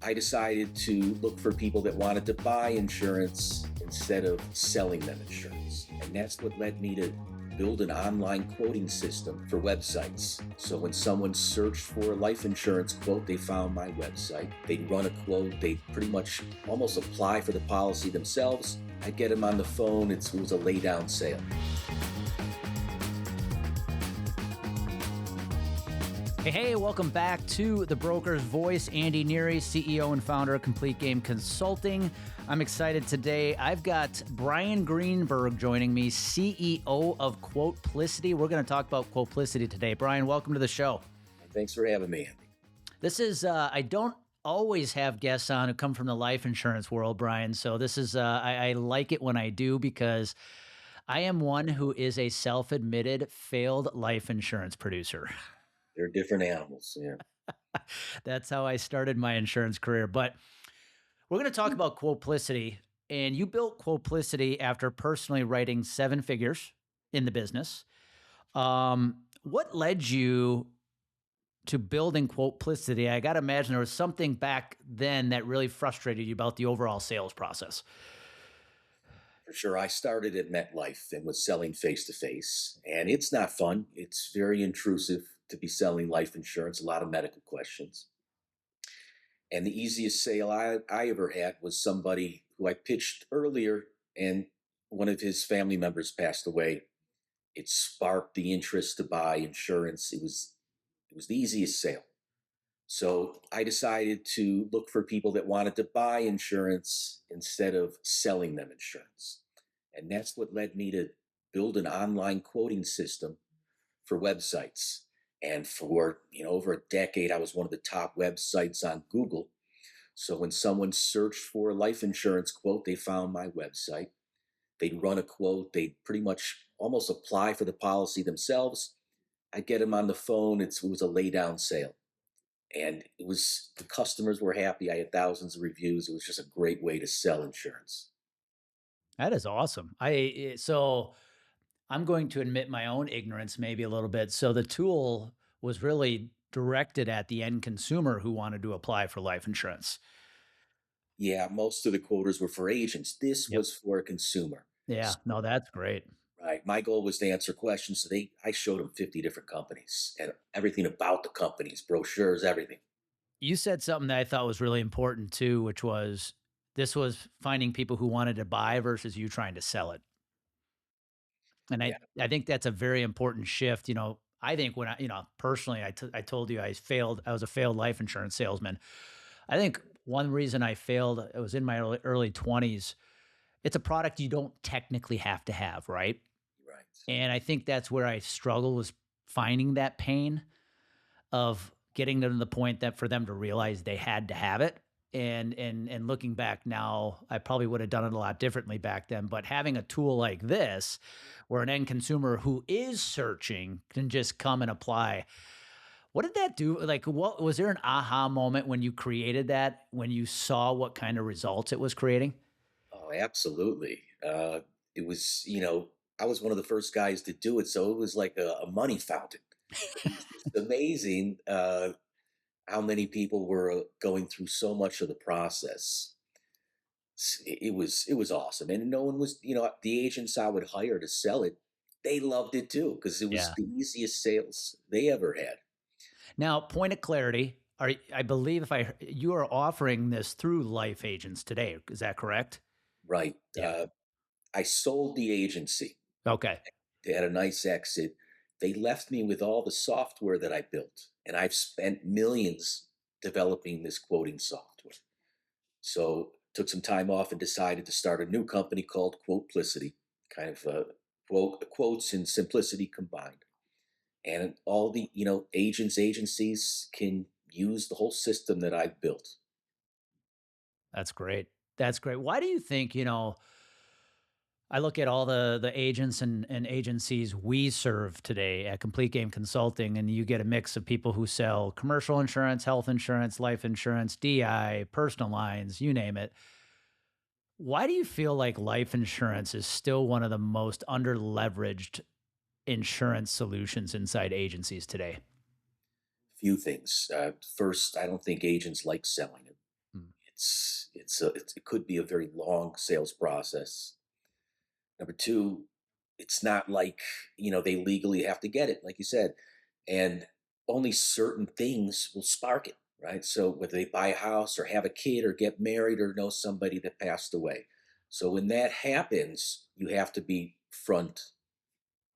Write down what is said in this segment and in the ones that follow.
I decided to look for people that wanted to buy insurance instead of selling them insurance. And that's what led me to build an online quoting system for websites. So when someone searched for a life insurance quote, they found my website. They'd run a quote, they'd pretty much almost apply for the policy themselves. I'd get them on the phone, it was a lay down sale. Hey, welcome back to The Broker's Voice. Andy NEARY, CEO and founder of Complete Game Consulting. I'm excited today. I've got Brian Greenberg joining me, CEO of Quoteplicity. We're going to talk about Quoteplicity today. Brian, welcome to the show. Thanks for having me, Andy. This is, I don't always have guests on who come from the life insurance world, Brian. So this is, I like it when I do because I am one who is a self-admitted failed life insurance producer. They're different animals, yeah. That's how I started my insurance career. But we're going to talk about Quoteplicity. And you built Quoteplicity after personally writing 7 figures in the business. What led you to building Quoteplicity? I got to imagine there was something back then that really frustrated you about the overall sales process. For sure. I started at MetLife and was selling face to face. And it's not fun. It's very intrusive to be selling life insurance, a lot of medical questions. And the easiest sale I ever had was somebody who I pitched earlier, and one of his family members passed away. It sparked the interest to buy insurance. It was the easiest sale. So I decided to look for people that wanted to buy insurance instead of selling them insurance. And that's what led me to build an online quoting system for websites. And for over a decade, I was one of the top websites on Google. So when someone searched for a life insurance quote, they found my website. They'd run a quote, they'd pretty much almost apply for the policy themselves. I'd get them on the phone, it was a lay down sale. And the customers were happy. I had thousands of reviews. It was just a great way to sell insurance. That is awesome. So I'm going to admit my own ignorance maybe a little bit. So the tool was really directed at the end consumer who wanted to apply for life insurance. Yeah, most of the quoters were for agents. This was for a consumer. Yeah, no, that's great. Right. My goal was to answer questions. So I showed them 50 different companies and everything about the companies, brochures, everything. You said something that I thought was really important too, which was this was finding people who wanted to buy versus you trying to sell it. And Yeah. I think that's a very important shift. I think when personally, I told you I was a failed life insurance salesman. I think one reason I failed, it was in my early 20s. It's a product you don't technically have to have, right? Right. And I think that's where I struggle was finding that pain of getting them to the point that for them to realize they had to have it. And looking back now, I probably would have done it a lot differently back then. But having a tool like this, where an end consumer who is searching can just come and apply. What did that do? Like, what was there an aha moment when you created that, when you saw what kind of results it was creating? Oh, absolutely. It was, I was one of the first guys to do it. So it was like a money fountain. It's amazing how many people were going through so much of the process. It was awesome. And no one was, the agents I would hire to sell it, they loved it too, because it was Yeah. the easiest sales they ever had. Now, point of clarity. I believe you are offering this through life agents today. Is that correct? Right. Yeah. I sold the agency. Okay. They had a nice exit. They left me with all the software that I built, and I've spent millions developing this quoting software. So took some time off and decided to start a new company called Quoteplicity, kind of quotes and simplicity combined. And all the agencies can use the whole system that I've built. That's great. That's great. Why do you think, I look at all the agents and agencies we serve today at Complete Game Consulting, and you get a mix of people who sell commercial insurance, health insurance, life insurance, DI, personal lines, you name it. Why do you feel like life insurance is still one of the most under-leveraged insurance solutions inside agencies today? Few things. First, I don't think agents like selling it. It could be a very long sales process. Number two, it's not like, they legally have to get it, like you said, and only certain things will spark it, right? So whether they buy a house or have a kid or get married or know somebody that passed away. So when that happens, you have to be front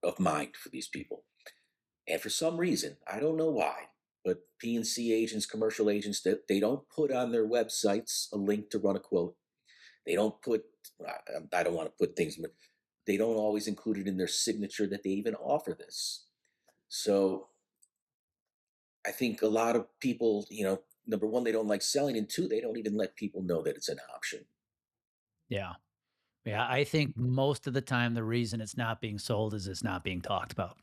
of mind for these people. And for some reason, I don't know why, but P&C agents, commercial agents, they don't put on their websites a link to run a quote. They don't put, I don't want to put things, but they don't always include it in their signature that they even offer this. So I think a lot of people, number one, they don't like selling, and two, they don't even let people know that it's an option. Yeah. Yeah, I think most of the time the reason it's not being sold is it's not being talked about.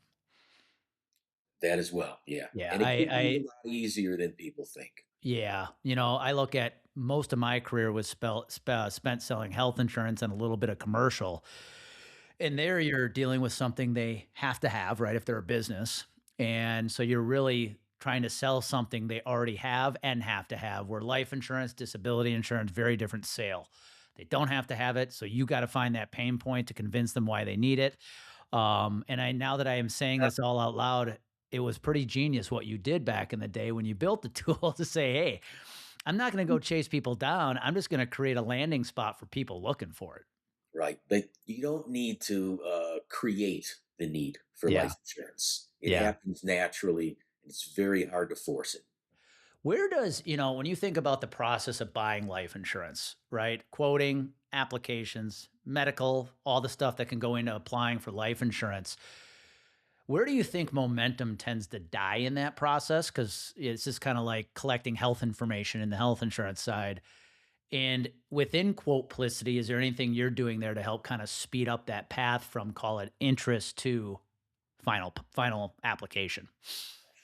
That as well, yeah. Yeah, And it could be a lot easier than people think. yeah, I look at most of my career was spent selling health insurance and a little bit of commercial. And there you're dealing with something they have to have, right? If they're a business. And so you're really trying to sell something they already have and have to have, where life insurance, disability insurance, very different sale. They don't have to have it. So you got to find that pain point to convince them why they need it. And now that I am saying Yeah. this all out loud, it was pretty genius what you did back in the day when you built the tool to say, hey, I'm not going to go chase people down. I'm just going to create a landing spot for people looking for it. Right. But you don't need to create the need for Yeah. life insurance. It Yeah. happens naturally, and it's very hard to force it. Where does, when you think about the process of buying life insurance, right? Quoting, applications, medical, all the stuff that can go into applying for life insurance. Where do you think momentum tends to die in that process? Because it's just kind of like collecting health information in the health insurance side. And within Quoteplicity, is there anything you're doing there to help kind of speed up that path from, call it, interest to final application?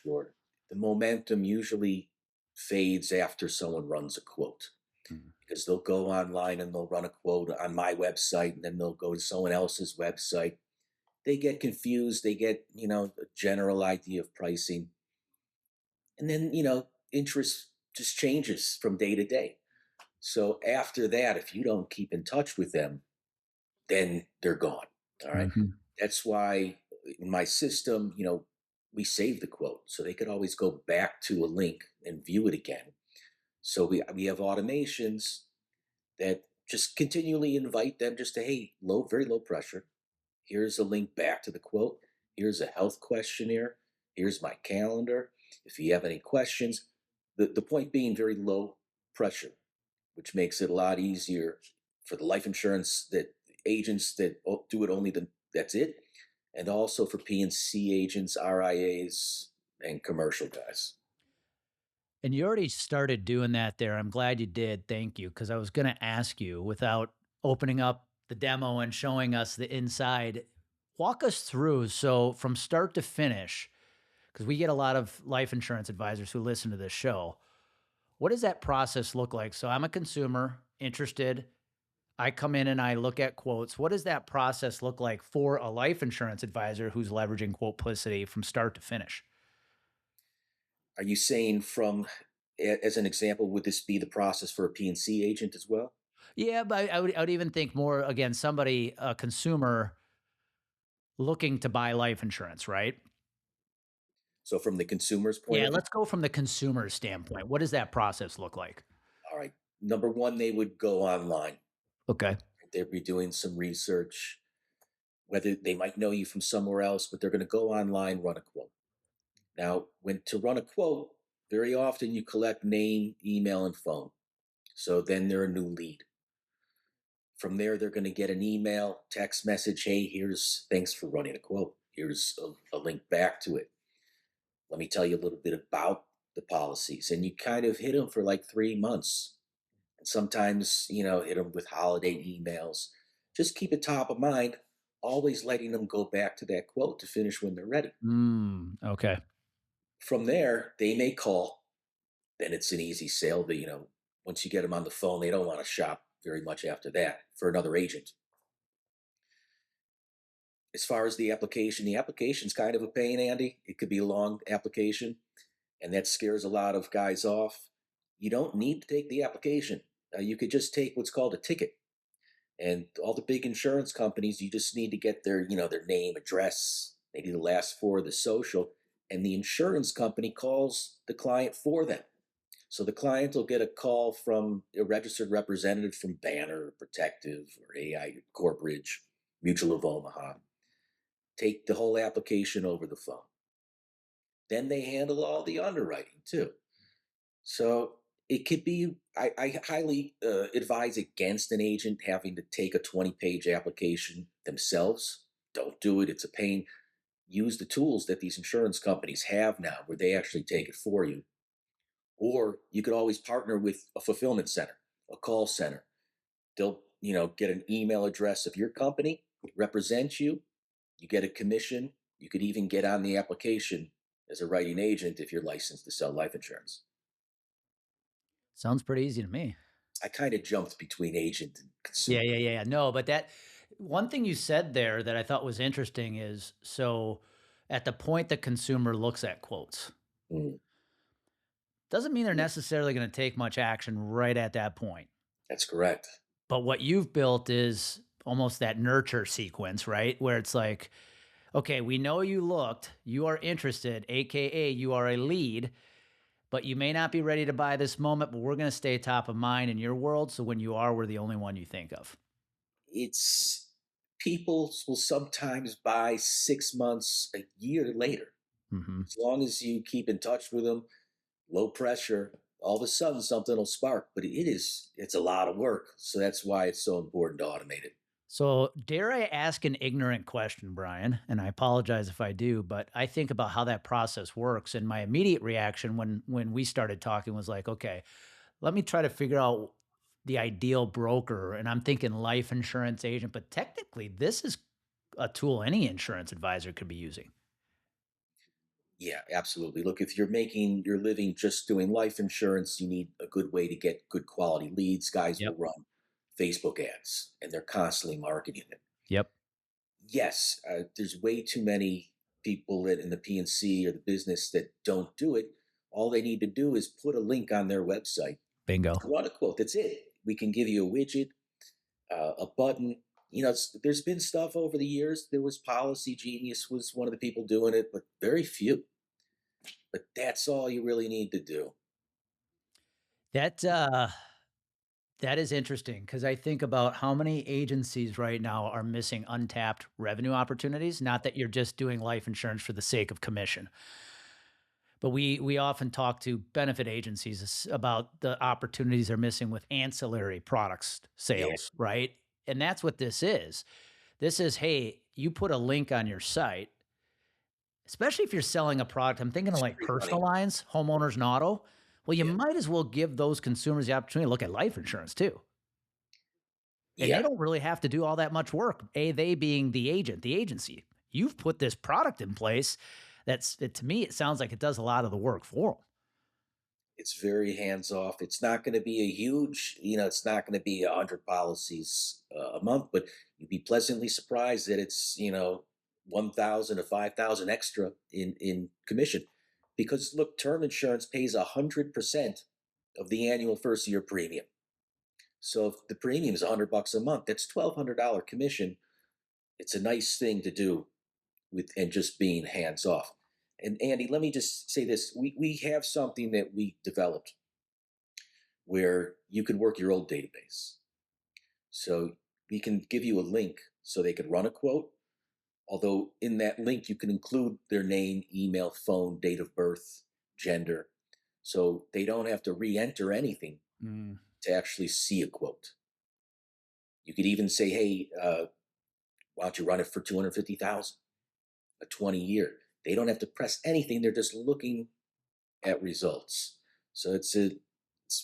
Sure. The momentum usually fades after someone runs a quote Mhm. because they'll go online and they'll run a quote on my website and then they'll go to someone else's website. They get confused. They get, a general idea of pricing. And then, interest just changes from day to day. So after that, if you don't keep in touch with them, then they're gone. All right. Mhm. That's why in my system, we save the quote so they could always go back to a link and view it again. So we have automations that just continually invite them just to, hey, very low pressure. Here's a link back to the quote. Here's a health questionnaire. Here's my calendar. If you have any questions, the point being very low pressure, which makes it a lot easier for the life insurance that agents that do it only that's it, and also for P&C agents, RIAs, and commercial guys. And you already started doing that there. I'm glad you did. Thank you. Because I was going to ask you, without opening up the demo and showing us the inside, walk us through. So, from start to finish, because we get a lot of life insurance advisors who listen to this show, what does that process look like? So, I'm a consumer interested. I come in and I look at quotes. What does that process look like for a life insurance advisor who's leveraging Quoteplicity from start to finish? Are you saying as an example, would this be the process for a P&C agent as well? Yeah, but I would even think more, again, somebody, a consumer looking to buy life insurance, right? So from the consumer's point Yeah, of view, let's go from the consumer standpoint. What does that process look like? all right. Number one, they would go online. Okay. They'd be doing some research, whether they might know you from somewhere else, but they're going to go online, run a quote. Now, when to run a quote, very often you collect name, email, and phone. So then they're a new lead. From there, they're going to get an email, text message. Hey, thanks for running a quote. Here's a link back to it. Let me tell you a little bit about the policies. And you kind of hit them for like 3 months. And sometimes, hit them with holiday emails. Just keep it top of mind, always letting them go back to that quote to finish when they're ready. Okay. From there, they may call. Then it's an easy sale. Once you get them on the phone, they don't want to shop very much after that for another agent. As far as the application's kind of a pain, Andy. It could be a long application, and that scares a lot of guys off. You don't need to take the application. You could just take what's called a ticket, and all the big insurance companies, you just need to get their name, address, maybe the last four of the social, and the insurance company calls the client for them. So the client will get a call from a registered representative from Banner, or Protective, or AI, Corbridge, Mutual of Omaha. Take the whole application over the phone. Then they handle all the underwriting too. So it could be, I highly advise against an agent having to take a 20-page application themselves. Don't do it. It's a pain. Use the tools that these insurance companies have now where they actually take it for you. Or you could always partner with a fulfillment center, a call center. They'll get an email address of your company, represent you. You get a commission. You could even get on the application as a writing agent if you're licensed to sell life insurance. Sounds pretty easy to me. I kind of jumped between agent and Yeah, consumer. yeah, yeah, yeah. No, but that one thing you said there that I thought was interesting is so at the point the consumer looks at quotes, Mm, doesn't mean they're necessarily going to take much action right at that point. that's correct. But what you've built is almost that nurture sequence, right? Where it's like, okay, we know you looked, you are interested, AKA you are a lead, but you may not be ready to buy this moment, but we're going to stay top of mind in your world. So when you are, we're the only one you think of. It's People will sometimes buy 6 months, a year later. Hmm. As long as you keep in touch with them, low pressure, all of a sudden something will spark. But it's a lot of work. So that's why it's so important to automate it. So, dare I ask an ignorant question, Brian? And I apologize if I do, but I think about how that process works. And my immediate reaction when we started talking was like, okay, let me try to figure out the ideal broker. And I'm thinking life insurance agent, but technically, this is a tool any insurance advisor could be using. Yeah, absolutely. Look, if you're making your living just doing life insurance, you need a good way to get good quality leads. Guys will Yep. run Facebook ads and they're constantly marketing it. Yep. Yes, there's way too many people that in the PNC or the business that don't do it. All they need to do is put a link on their website Bingo. to run a quote. That's it. We can give you a widget, a button. There's been stuff over the years. There was Policy Genius was one of the people doing it, but very few. But that's all you really need to do. That that is interesting because I think about how many agencies right now are missing untapped revenue opportunities. Not that you're just doing life insurance for the sake of commission, but we often talk to benefit agencies about the opportunities they're missing with ancillary products Yeah, sales, right? And that's what this is. This is, hey, you put a link on your site, especially if you're selling a product. I'm thinking of it's like free personal money. lines, homeowners and auto. Well, you Yeah, might as well give those consumers the opportunity to look at life insurance too. And they yeah. don't really have to do all that much work. They being the agent, the agency. You've put this product in place to me, it sounds like it does a lot of the work for them. It's very hands off. It's not going to be a it's not going to be 100 policies a month, but you'd be pleasantly surprised that it's 1,000 or 5,000 extra in commission, because look, term insurance pays 100% of the annual first year premium. So if the premium is $100 a month, that's $1,200 commission. It's a nice thing to do with and just being hands off. And Andy, let me just say this: we have something that we developed where you can work your old database. So we can give you a link so they could run a quote. Although in that link, you can include their name, email, phone, date of birth, gender. So they don't have to re enter anything Mm. to actually see a quote. You could even say, hey, why don't you run it for 250,000, a 20-year? They don't have to press anything. They're just looking at results. So it's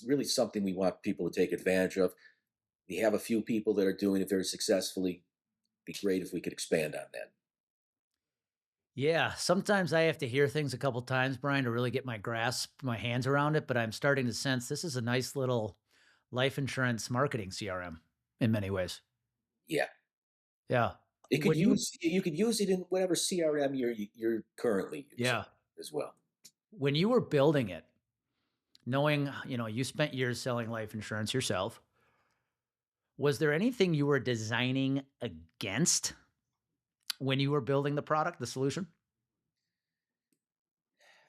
really something we want people to take advantage of. We have a few people that are doing it very successfully. Be great if we could expand on that. Yeah, sometimes I have to hear things a couple times, Brian, to really get my hands around it. But I'm starting to sense this is a nice little life insurance marketing CRM in many ways. Yeah, Yeah. it could use you could use it in whatever CRM you're currently using Yeah. as well. When you were building it, Knowing, you spent years selling life insurance yourself, was there anything you were designing against when you were building the product, the solution?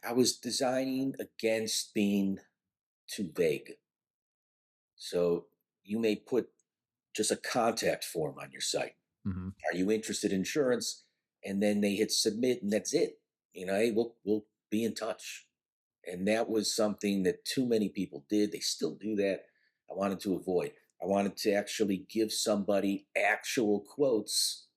I was designing against being too vague. So you may put just a contact form on your site. Mhm. Are you interested in insurance? And then they hit submit, and that's it. Hey, we'll be in touch. And that was something that too many people did. They still do that. I wanted to avoid. I wanted to actually give somebody actual quotes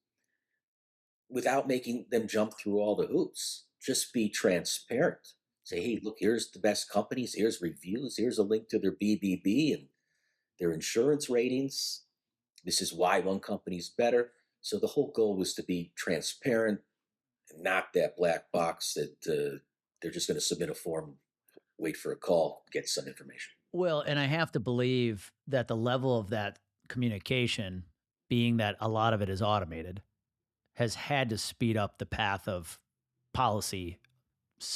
without making them jump through all the hoops. Just be transparent. Say, hey, look, here's the best companies, here's reviews, here's a link to their BBB and their insurance ratings. This is why one company's better. So the whole goal was to be transparent and not that black box that they're just going to submit a form, wait for a call, get some information. Well, and I have to believe that the level of that communication, being that a lot of it is automated, has had to speed up the path of policy,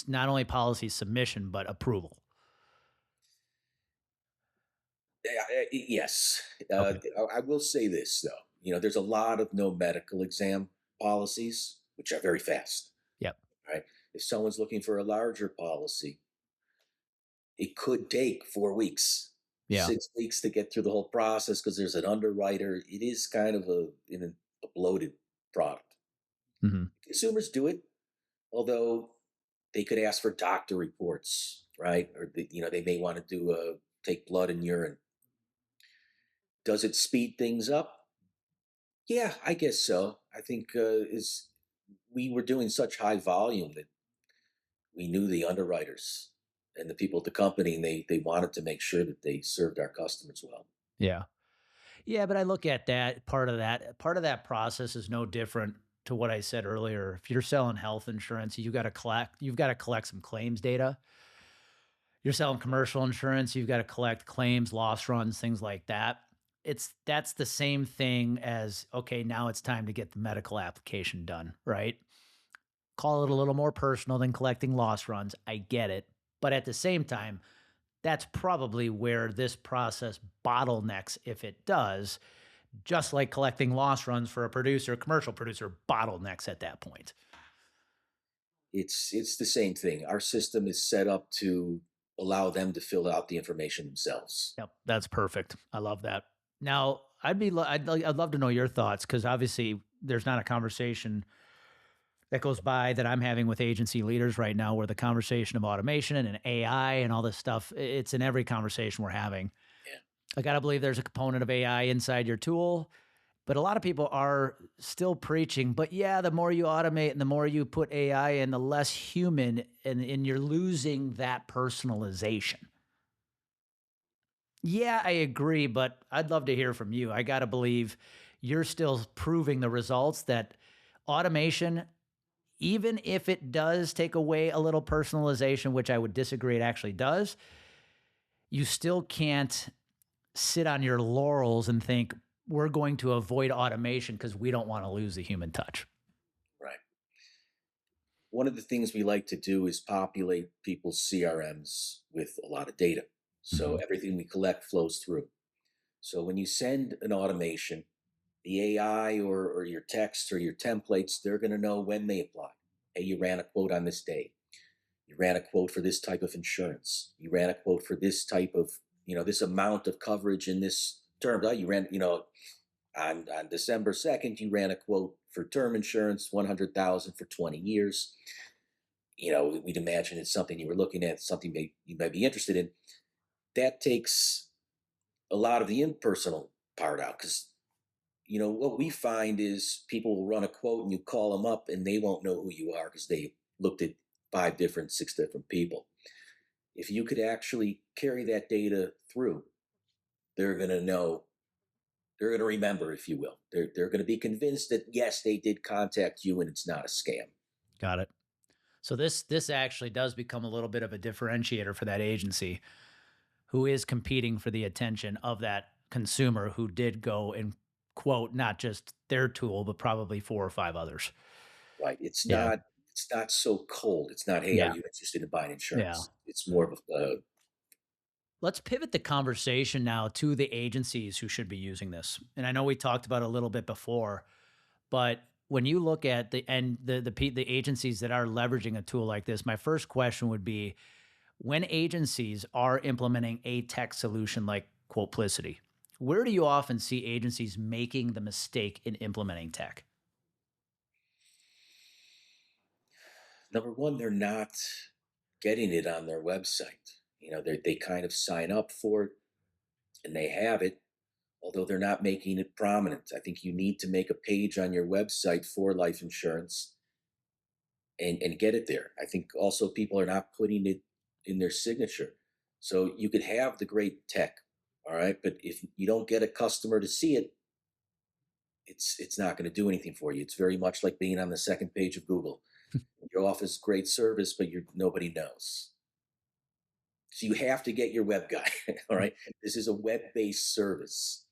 not only policy submission, but approval. Yes, Okay. I will say this though. There's a lot of no medical exam policies, which are very fast. Yep. Right? If someone's looking for a larger policy, it could take 4 weeks, Yeah. 6 weeks to get through the whole process because there's an underwriter. It is kind of a bloated product. Mhm. Consumers do it, although they could ask for doctor reports, right? Or they may want to do take blood and urine. Does it speed things up? Yeah, I guess so. I think is we were doing such high volume that we knew the underwriters and the people at the company, and they wanted to make sure that they served our customers well. Yeah. Yeah, but I look at that process is no different to what I said earlier. If you're selling health insurance, you've got to collect some claims data. You're selling commercial insurance, you've got to collect claims, loss runs, things like that. That's the same thing as, okay, now it's time to get the medical application done, right? Call it a little more personal than collecting loss runs. I get it. But at the same time, that's probably where this process bottlenecks if it does, just like collecting loss runs for a producer, commercial producer bottlenecks at that point. It's the same thing. Our system is set up to allow them to fill out the information themselves. Yep, that's perfect. I love that. Now, I'd love to know your thoughts because obviously there's not a conversation that goes by that I'm having with agency leaders right now where the conversation of automation and AI and all this stuff, it's in every conversation we're having. Yeah. I got to believe there's a component of AI inside your tool, but a lot of people are still preaching, but yeah, the more you automate and the more you put AI in, the less human and you're losing that personalization. Yeah, I agree, but I'd love to hear from you. I got to believe you're still proving the results that automation, even if it does take away a little personalization, which I would disagree it actually does, you still can't sit on your laurels and think we're going to avoid automation because we don't want to lose the human touch. Right. One of the things we like to do is populate people's CRMs with a lot of data. So Mhm. everything we collect flows through. So when you send an automation, the AI or your text or your templates, they're going to know when they apply. Hey, you ran a quote on this day. You ran a quote for this type of insurance. You ran a quote for this type of, this amount of coverage in this term. Oh, you ran, on December 2nd, you ran a quote for term insurance, 100,000 for 20 years. We'd imagine it's something you were looking at, something you might be interested in. That takes a lot of the impersonal part out because what we find is people will run a quote and you call them up and they won't know who you are because they looked at six different people. If you could actually carry that data through, they're going to know, they're going to remember, if you will. They're going to be convinced that, yes, they did contact you and it's not a scam. Got it. So this actually does become a little bit of a differentiator for that agency who is competing for the attention of that consumer who did go and quote not just their tool but probably four or five others. Right? It's Yeah. not. It's not so cold. It's not. Hey, are Yeah. you interested in buying Yeah. insurance? It's more of a Let's pivot the conversation now to the agencies who should be using this. And I know we talked about it a little bit before, but when you look at the agencies that are leveraging a tool like this, my first question would be, when agencies are implementing a tech solution like Quoteplicity, where do you often see agencies making the mistake in implementing tech? Number one, they're not getting it on their website. They kind of sign up for it and they have it, although they're not making it prominent. I think you need to make a page on your website for life insurance and get it there. I think also people are not putting it in their signature. So you could have the great tech, all right, but if you don't get a customer to see it, it's not going to do anything for you. It's very much like being on the second page of Google. Your office great service, but nobody knows. So you have to get your web guy. All right, this is a web-based service.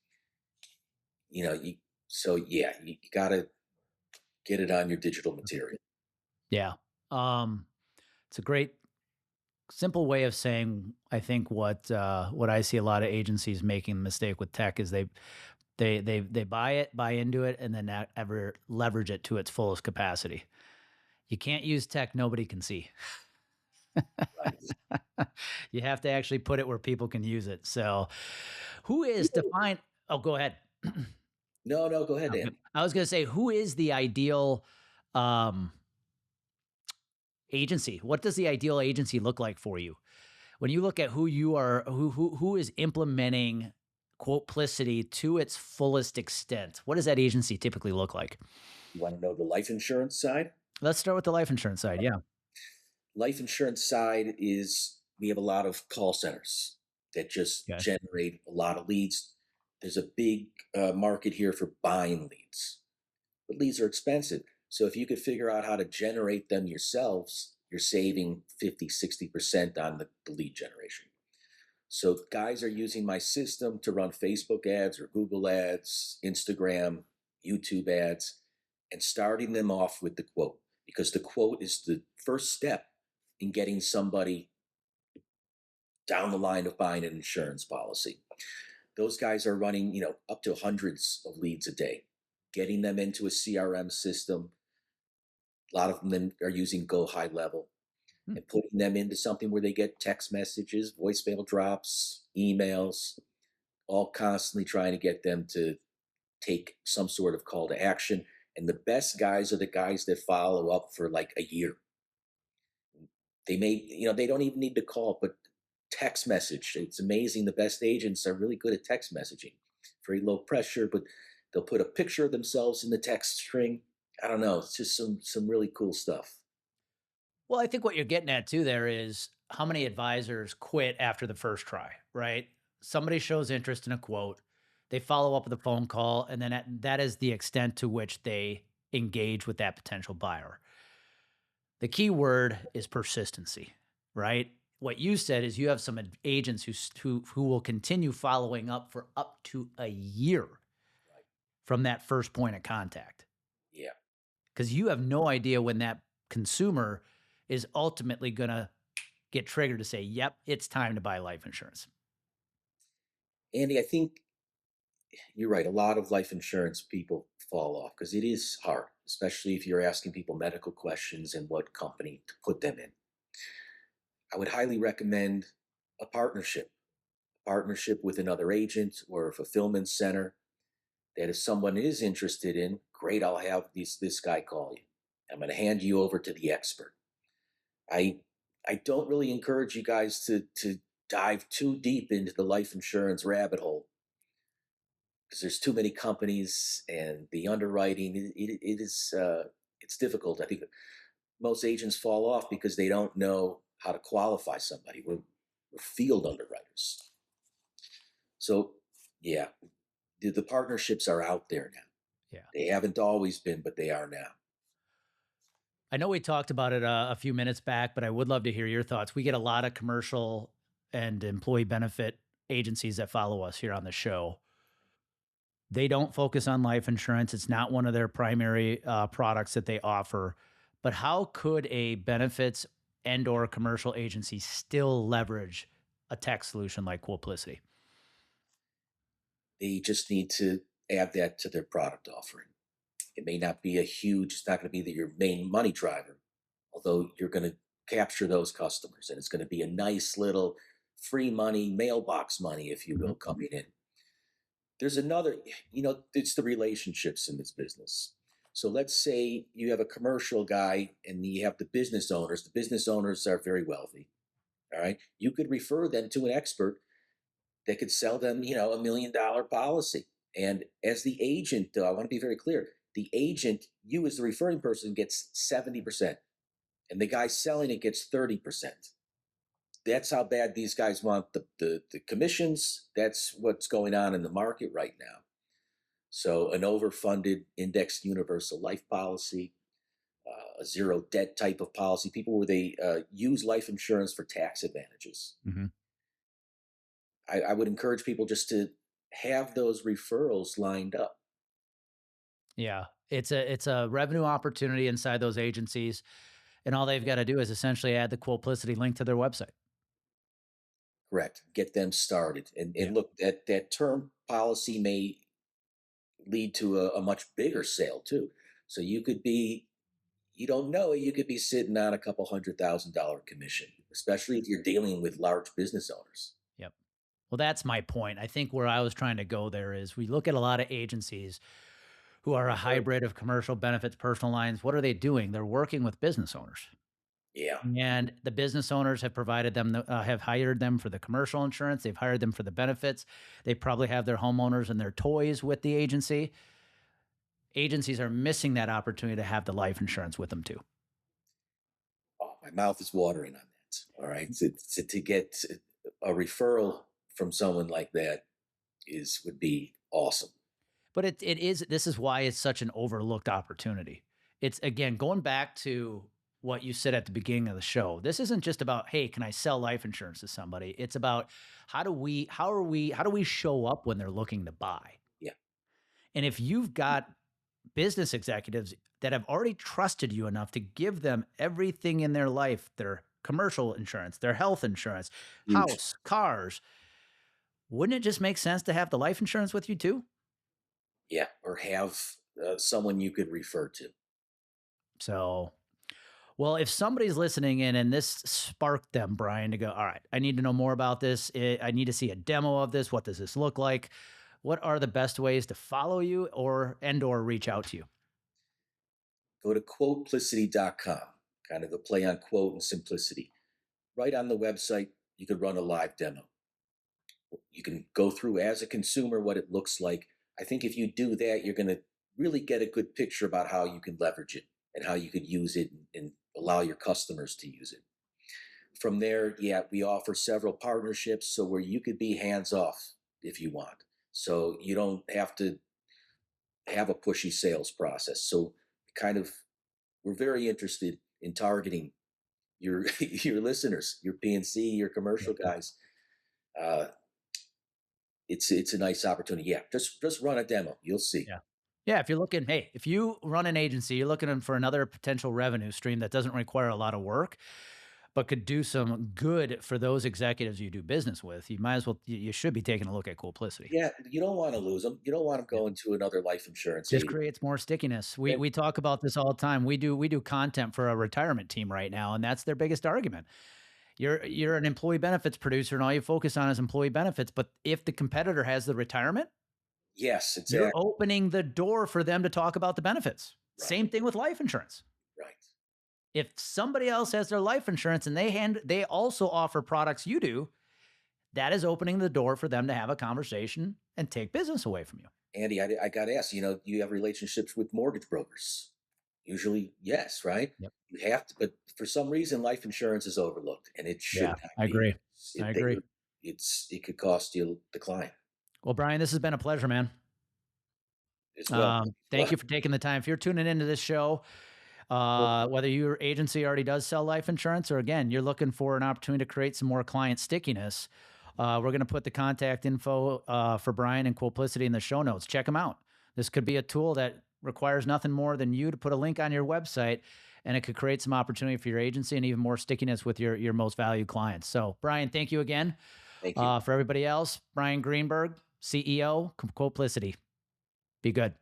You know, you so yeah, you got to get it on your digital material. Yeah. Um, it's a great simple way of saying, I think what I see a lot of agencies making the mistake with tech is they buy it, buy into it, and then not ever leverage it to its fullest capacity. You can't use tech nobody can see. Right. You have to actually put it where people can use it. So, who is defined? Oh, go ahead. No, no, go ahead, Okay. Andy. I was going to say, who is the ideal um, agency? What does the ideal agency look like for you? When you look at who you are, who is implementing Quoteplicity to its fullest extent, what does that agency typically look like? You want to know the life insurance side? Let's start with the life insurance side. Yeah. Life insurance side is we have a lot of call centers that just Okay. generate a lot of leads. There's a big market here for buying leads, but leads are expensive. So if you could figure out how to generate them yourselves, you're saving 50, 60% on the lead generation. So guys are using my system to run Facebook ads or Google ads, Instagram, YouTube ads, and starting them off with the quote because the quote is the first step in getting somebody down the line of buying an insurance policy. Those guys are running, up to hundreds of leads a day, getting them into a CRM system. A lot of them are using Go High Level Hmm. and putting them into something where they get text messages, voicemail drops, emails, all constantly trying to get them to take some sort of call to action. And the best guys are the guys that follow up for like a year. They don't even need to call, but text message. It's amazing. The best agents are really good at text messaging. Very low pressure, but they'll put a picture of themselves in the text string. I don't know. It's just some really cool stuff. Well, I think what you're getting at too there is how many advisors quit after the first try, right? Somebody shows interest in a quote, they follow up with a phone call, and then that is the extent to which they engage with that potential buyer. The key word is persistency, right? What you said is you have some agents who will continue following up for up to a year Right. from that first point of contact Yeah. because you have no idea when that consumer is ultimately going to get triggered to say, "Yep, it's time to buy life insurance." Andy, I think you're right. A lot of life insurance people fall off because it is hard, especially if you're asking people medical questions and what company to put them in. I would highly recommend a partnership with another agent or a fulfillment center that if someone is interested in, great, I'll have this guy call you. I'm going to hand you over to the expert. I I don't really encourage you guys to dive too deep into the life insurance rabbit hole because there's too many companies and the underwriting it is it's difficult. I think most agents fall off because they don't know how to qualify somebody. We're field underwriters. So yeah, the partnerships are out there now. Yeah. They haven't always been, but they are now. I know we talked about it a few minutes back, but I would love to hear your thoughts. We get a lot of commercial and employee benefit agencies that follow us here on the show. They don't focus on life insurance. It's not one of their primary products that they offer. But how could a benefits and or commercial agency still leverage a tech solution like Quoteplicity? They just need to add that to their product offering. It may not be a huge, it's not going to be your main money driver, although you're going to capture those customers and it's going to be a nice little free money, mailbox money, if you Mhm. will, coming in. There's another, it's the relationships in this business. So let's say you have a commercial guy and you have the business owners. The business owners are very wealthy. All right. You could refer them to an expert that could sell them, $1 million policy. And as the agent, though, I want to be very clear, the agent, you as the referring person, gets 70%, and the guy selling it gets 30%. That's how bad these guys want the commissions. That's what's going on in the market right now. So, an overfunded indexed universal life policy, a zero debt type of policy, people where they use life insurance for tax advantages. Mhm. I would encourage people just to have those referrals lined up. Yeah. It's a revenue opportunity inside those agencies, and all they've gotta do is essentially add the Quoteplicity link to their website. Correct. Get them started. And Yeah. and look, that term policy may lead to a much bigger sale too. So you don't know it, you could be sitting on a couple $100,000 commission, especially if you're dealing with large business owners. Yep. Well, that's my point. I think where I was trying to go there is we look at a lot of agencies who are a Right. hybrid of commercial benefits, personal lines. What are they doing? They're working with business owners. Yeah. And the business owners have provided them, have hired them for the commercial insurance. They've hired them for the benefits. They probably have their homeowners and their toys with the agency. Agencies are missing that opportunity to have the life insurance with them too. Oh, my mouth is watering on that. All right. To get a referral from someone like that is would be awesome. But it is, this is why it's such an overlooked opportunity. It's, again, going back to what you said at the beginning of the show. This isn't just about, hey, can I sell life insurance to somebody? It's about how do we show up when they're looking to buy? Yeah. And if you've got business executives that have already trusted you enough to give them everything in their life, their commercial insurance, their health insurance, Huge. house, cars, wouldn't it just make sense to have the life insurance with you too? Yeah. Or have someone you could refer to. So, well, if somebody's listening in and this sparked them, Brian, to go, all right, I need to know more about this. I need to see a demo of this. What does this look like? What are the best ways to follow you or reach out to you? Go to quoteplicity.com, kind of a play on quote and simplicity. Right on the website, you could run a live demo. You can go through as a consumer what it looks like. I think if you do that, you're going to really get a good picture about how you can leverage it and how you could use it and allow your customers to use it. From there, yeah, we offer several partnerships so where you could be hands off if you want. So you don't have to have a pushy sales process. So kind of we're very interested in targeting your your listeners, your PNC, your commercial guys. Uh, it's a nice opportunity. Yeah, just run a demo. You'll see. Yeah. Yeah, if you're looking, hey, if you run an agency, you're looking for another potential revenue stream that doesn't require a lot of work, but could do some good for those executives you do business with. You might as well, you should be taking a look at Quoteplicity. Yeah, you don't want to lose them. You don't want them Yeah. going to another life insurance Just agent. creates more stickiness. We Yeah, we talk about this all the time. We do content for a retirement team right now, and that's their biggest argument. You're an employee benefits producer, and all you focus on is employee benefits. But if the competitor has the retirement, yes, you're exactly. opening the door for them to talk about the benefits. Right, Same thing with life insurance. right. If somebody else has their life insurance and they also offer products you do, that is opening the door for them to have a conversation and take business away from you. Andy, I got to ask. Do you have relationships with mortgage brokers? Usually, yes, right? Yep. You have to, but for some reason, life insurance is overlooked, and it should Yeah, not I be. agree. I agree. It could cost you the client Well, Brian, this has been a pleasure, man. as well. Thank you for taking the time. If you're tuning into this show, Well, whether your agency already does sell life insurance or again, you're looking for an opportunity to create some more client stickiness, we're going to put the contact info for Brian and Quoteplicity in the show notes. Check them out. This could be a tool that requires nothing more than you to put a link on your website and it could create some opportunity for your agency and even more stickiness with your most valued clients. So, Brian, thank you again. Thank you. For everybody else, Brian Greenberg, CEO, Quoteplicity. Be good.